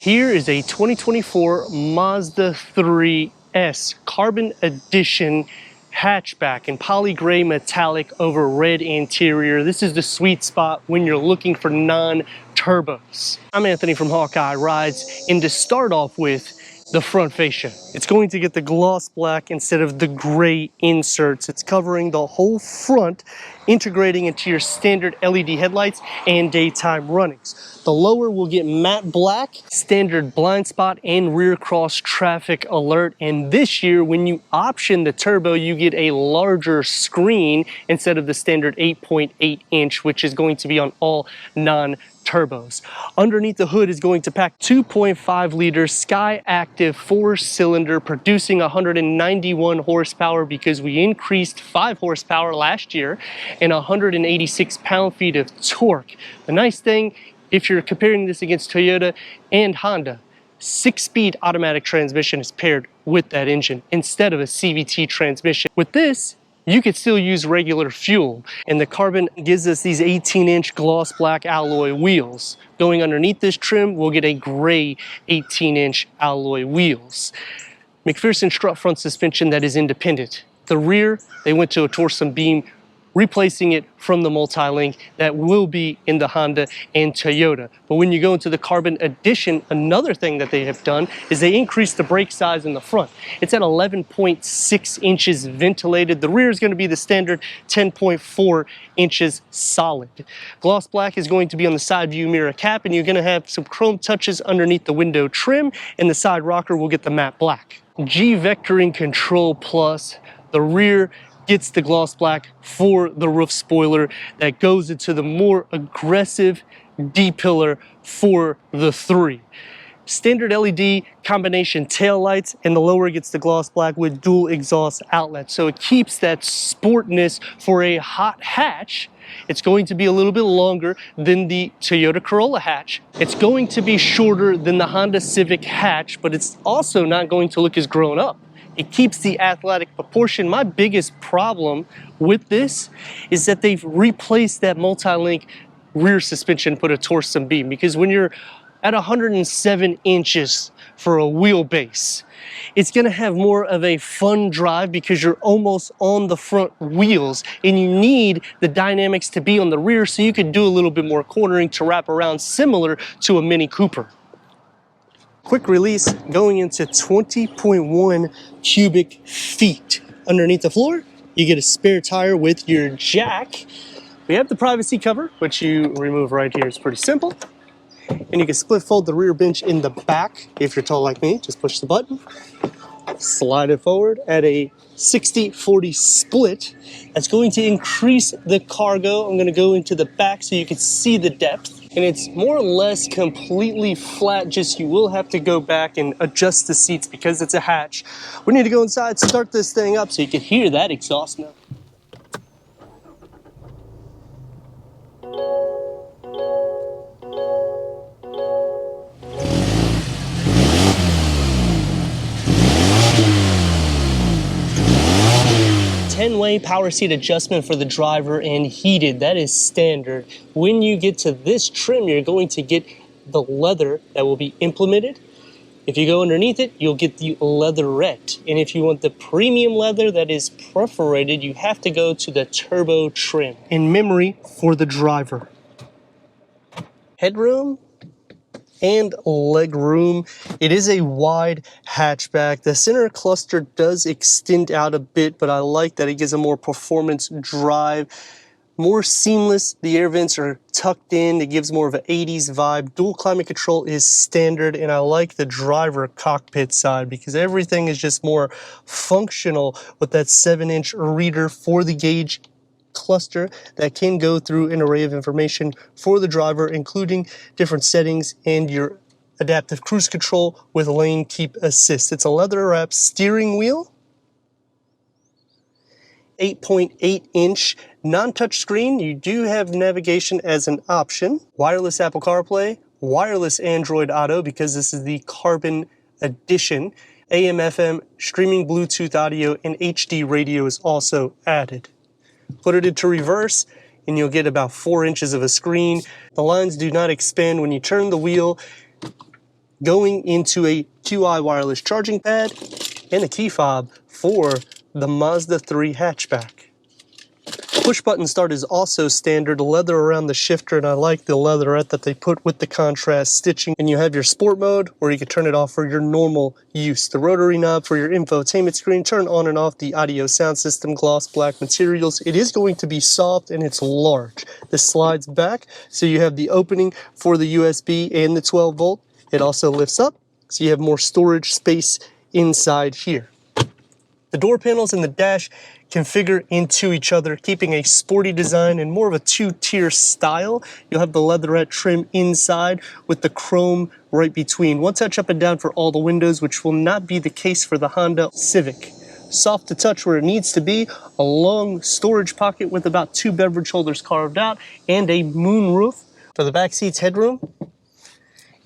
Here is a 2024 Mazda 3S Carbon Edition hatchback in poly gray metallic over red interior. This is the sweet spot when you're looking for non-turbos. I'm Anthony from Hawkeye Rides, and to start off with, the front fascia. It's going to get the gloss black instead of the gray inserts. It's covering the whole front, integrating into your standard LED headlights and daytime runnings. The lower will get matte black, standard blind spot, and rear cross traffic alert. And this year, when you option the turbo, you get a larger screen instead of the standard 8.8 inch, which is going to be on all non-turbos. Underneath the hood is going to pack 2.5 liter Sky Active 4-cylinder, producing 191 horsepower because we increased 5 horsepower last year and 186 pound-feet of torque. The nice thing, if you're comparing this against Toyota and Honda, 6-speed automatic transmission is paired with that engine instead of a CVT transmission. With this, you could still use regular fuel, and the carbon gives us these 18-inch gloss black alloy wheels. Going underneath this trim, we'll get a gray 18-inch alloy wheels. McPherson strut front suspension that is independent. The rear, they went to a torsion beam, replacing it from the multi-link that will be in the Honda and Toyota. But when you go into the Carbon Edition, another thing that they have done is they increased the brake size in the front. It's at 11.6 inches ventilated. The rear is going to be the standard 10.4 inches solid. Gloss black is going to be on the side view mirror cap, and you're going to have some chrome touches underneath the window trim, and the side rocker will get the matte black. G-Vectoring Control Plus, the rear gets the gloss black for the roof spoiler that goes into the more aggressive D-pillar for the 3. Standard LED combination tail lights, and the lower gets the gloss black with dual exhaust outlets. So it keeps that sportness for a hot hatch. It's going to be a little bit longer than the Toyota Corolla hatch. It's going to be shorter than the Honda Civic hatch, but it's also not going to look as grown up. It keeps the athletic proportion. My biggest problem with this is that they've replaced that multi-link rear suspension, put a torsion beam, because when you're at 107 inches for a wheelbase, it's going to have more of a fun drive because you're almost on the front wheels, and you need the dynamics to be on the rear so you can do a little bit more cornering to wrap around, similar to a Mini Cooper. Quick release going into 20.1 cubic feet. Underneath the floor, you get a spare tire with your jack. We have the privacy cover, which you remove right here. It's pretty simple. And you can split fold the rear bench in the back. If you're tall like me, just push the button, slide it forward at a 60-40 split. That's going to increase the cargo. I'm going to go into the back so you can see the depth. And it's more or less completely flat, just you will have to go back and adjust the seats because it's a hatch. We need to go inside, start this thing up so you can hear that exhaust note. Ten-way power seat adjustment for the driver and heated. That is standard. When you get to this trim, you're going to get the leather that will be implemented. If you go underneath it, you'll get the leatherette. And if you want the premium leather that is perforated, you have to go to the turbo trim. In memory for the driver. Headroom and leg room. It is a wide hatchback. The center cluster does extend out a bit, but I like that it gives a more performance drive. More seamless. The air vents are tucked in. It gives more of an 80s vibe. Dual climate control is standard, and I like the driver cockpit side because everything is just more functional with that 7-inch reader for the gauge cluster that can go through an array of information for the driver, including different settings and your adaptive cruise control with lane keep assist. It's a leather wrapped steering wheel, 8.8 inch non-touch screen. You do have navigation as an option, wireless Apple CarPlay, wireless Android Auto because this is the Carbon Edition, AM FM streaming Bluetooth audio, and HD radio is also added. Put it into reverse and you'll get about 4 inches of a screen. The lines do not expand when you turn the wheel. going into a QI wireless charging pad and a key fob for the Mazda 3 hatchback. Push button start is also standard, leather around the shifter, and I like the leatherette that they put with the contrast stitching. And you have your sport mode, or you can turn it off for your normal use. The rotary knob for your infotainment screen, turn on and off the audio sound system, gloss black materials. It is going to be soft and it's large. This slides back, so you have the opening for the USB and the 12 volt. It also lifts up, so you have more storage space inside here. The door panels and the dash configure into each other, keeping a sporty design and more of a two-tier style. You'll have the leatherette trim inside with the chrome right between. One touch up and down for all the windows, which will not be the case for the Honda Civic. Soft to touch where it needs to be, a long storage pocket with about 2 beverage holders carved out, and a moon roof. For the back seat's headroom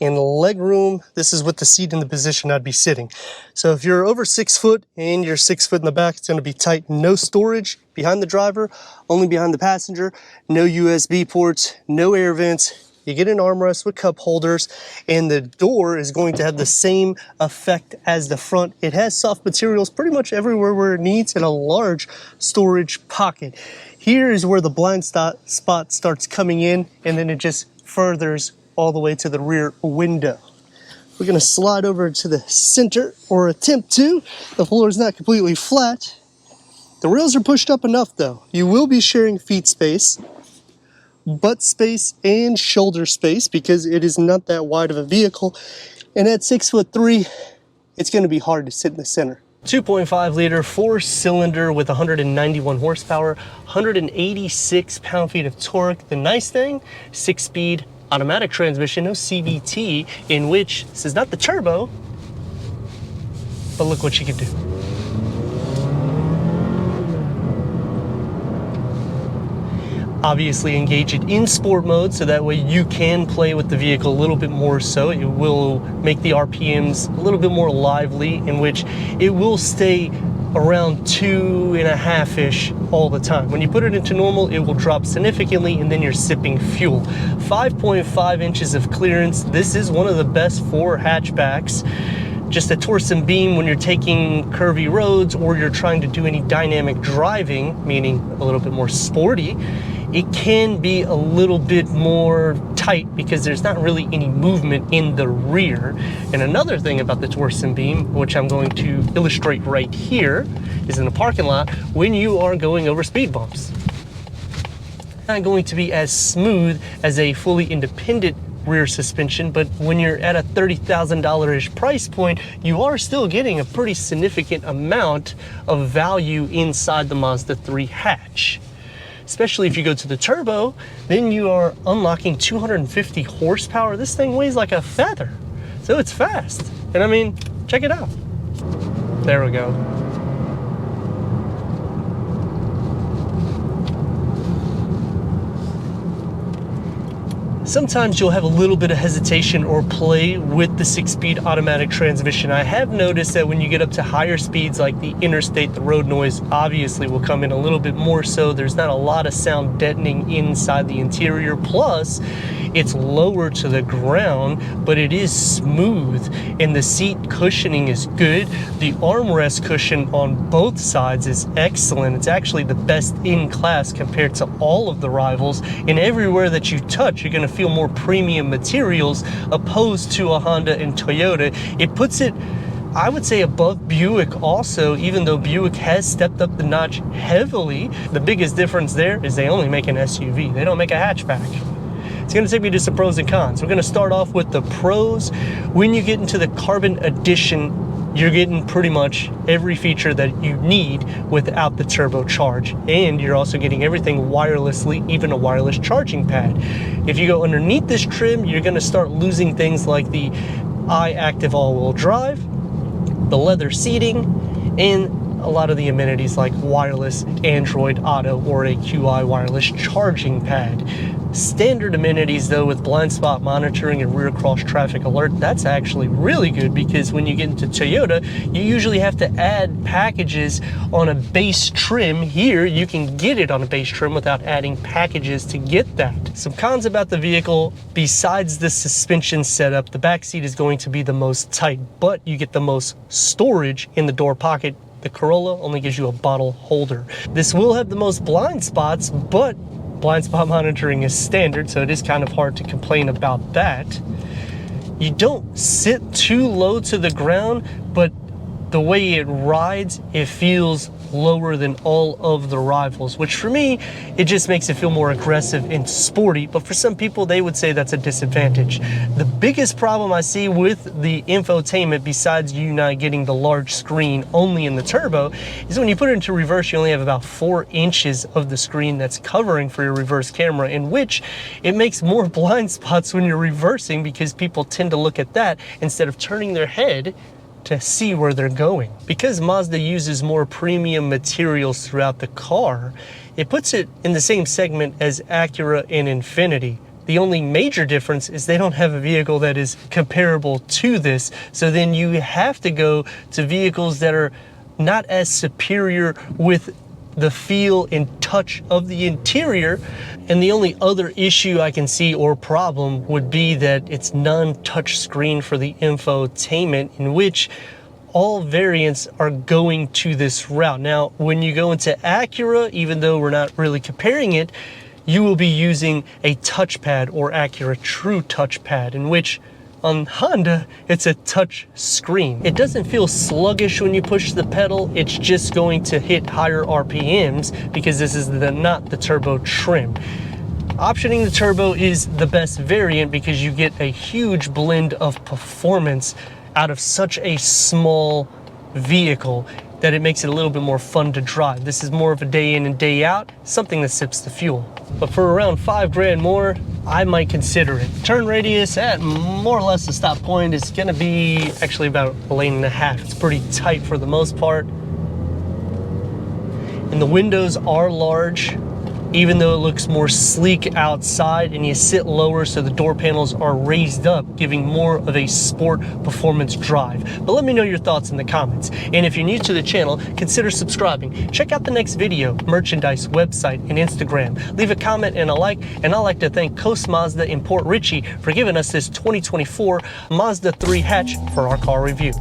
and leg room, this is with the seat in the position I'd be sitting. So if you're over 6 foot and you're 6 foot in the back, it's going to be tight. No storage behind the driver, only behind the passenger. No USB ports, no air vents. You get an armrest with cup holders, and the door is going to have the same effect as the front. It has soft materials pretty much everywhere where it needs, and a large storage pocket. Here is where the blind spot starts coming in, and then it just furthers all the way to the rear window. We're going to slide over to the center, or attempt to. The floor is not completely flat. The rails are pushed up enough though. You will be sharing feet space, butt space, and shoulder space because it is not that wide of a vehicle. And at 6'3", it's going to be hard to sit in the center. 2.5 liter 4-cylinder with 191 horsepower, 186 pound-feet of torque. The nice thing, 6-speed automatic transmission, no CVT, in which this is not the turbo, but look what you can do. Obviously engage it in sport mode, so that way you can play with the vehicle a little bit more so. It will make the RPMs a little bit more lively, in which it will stay around 2.5-ish all the time. When you put it into normal, it will drop significantly, and then you're sipping fuel. 5.5 inches of clearance. This is one of the best for hatchbacks. Just a torque and beam when you're taking curvy roads or you're trying to do any dynamic driving, meaning a little bit more sporty. It can be a little bit more tight because there's not really any movement in the rear. And another thing about the torsion beam, which I'm going to illustrate right here, is in the parking lot when you are going over speed bumps. It's not going to be as smooth as a fully independent rear suspension, but when you're at a $30,000-ish price point, you are still getting a pretty significant amount of value inside the Mazda 3 hatch. Especially if you go to the turbo, then you are unlocking 250 horsepower. This thing weighs like a feather, so it's fast. And I mean, check it out. There we go. Sometimes you'll have a little bit of hesitation or play with the 6-speed automatic transmission. I have noticed that when you get up to higher speeds like the interstate, the road noise obviously will come in a little bit more so. There's not a lot of sound deadening inside the interior. Plus, it's lower to the ground, but it is smooth, and the seat cushioning is good. The armrest cushion on both sides is excellent. It's actually the best in class compared to all of the rivals, and everywhere that you touch, you're going to feel more premium materials opposed to a Honda and Toyota. It puts it, I would say, above Buick also, even though Buick has stepped up the notch heavily. The biggest difference there is they only make an SUV. They don't make a hatchback. It's going to take me to some pros and cons. We're going to start off with the pros. When you get into the Carbon Edition, you're getting pretty much every feature that you need without the turbocharge, and you're also getting everything wirelessly, even a wireless charging pad. If you go underneath this trim, you're going to start losing things like the iActive all-wheel drive, the leather seating, and a lot of the amenities like wireless Android Auto or a QI wireless charging pad. Standard amenities though, with blind spot monitoring and rear cross traffic alert, that's actually really good, because when you get into Toyota, you usually have to add packages on a base trim. Here, you can get it on a base trim without adding packages to get that. Some cons about the vehicle: besides the suspension setup, the back seat is going to be the most tight, but you get the most storage in the door pocket. The Corolla only gives you a bottle holder. This will have the most blind spots, but blind spot monitoring is standard, so it is kind of hard to complain about that. You don't sit too low to the ground, but the way it rides, it feels lower than all of the rivals, which for me, it just makes it feel more aggressive and sporty, but for some people, they would say that's a disadvantage. The biggest problem I see with the infotainment, besides you not getting the large screen only in the turbo, is when you put it into reverse, you only have about 4 inches of the screen that's covering for your reverse camera, in which it makes more blind spots when you're reversing, because people tend to look at that instead of turning their head to see where they're going. Because Mazda uses more premium materials throughout the car, it puts it in the same segment as Acura and Infiniti. The only major difference is they don't have a vehicle that is comparable to this, so then you have to go to vehicles that are not as superior with the feel and touch of the interior. And the only other issue I can see or problem would be that it's non-touch screen for the infotainment, in which all variants are going to this route. Now, when you go into Acura, even though we're not really comparing it, you will be using a touchpad or Acura True touchpad, in which on Honda, it's a touch screen. It doesn't feel sluggish when you push the pedal. It's just going to hit higher RPMs because this is not the turbo trim. Optioning the turbo is the best variant because you get a huge blend of performance out of such a small vehicle that it makes it a little bit more fun to drive. This is more of a day in and day out, something that sips the fuel. But for around $5 grand more, I might consider it. Turn radius at more or less the stop point is gonna be actually about 1.5 lanes. It's pretty tight for the most part. And the windows are large, even though it looks more sleek outside, and you sit lower so the door panels are raised up, giving more of a sport performance drive. But let me know your thoughts in the comments. And if you're new to the channel, consider subscribing. Check out the next video, merchandise, website, and Instagram. Leave a comment and a like, and I'd like to thank Coast Mazda in Port Richey for giving us this 2024 Mazda 3 hatch for our car review.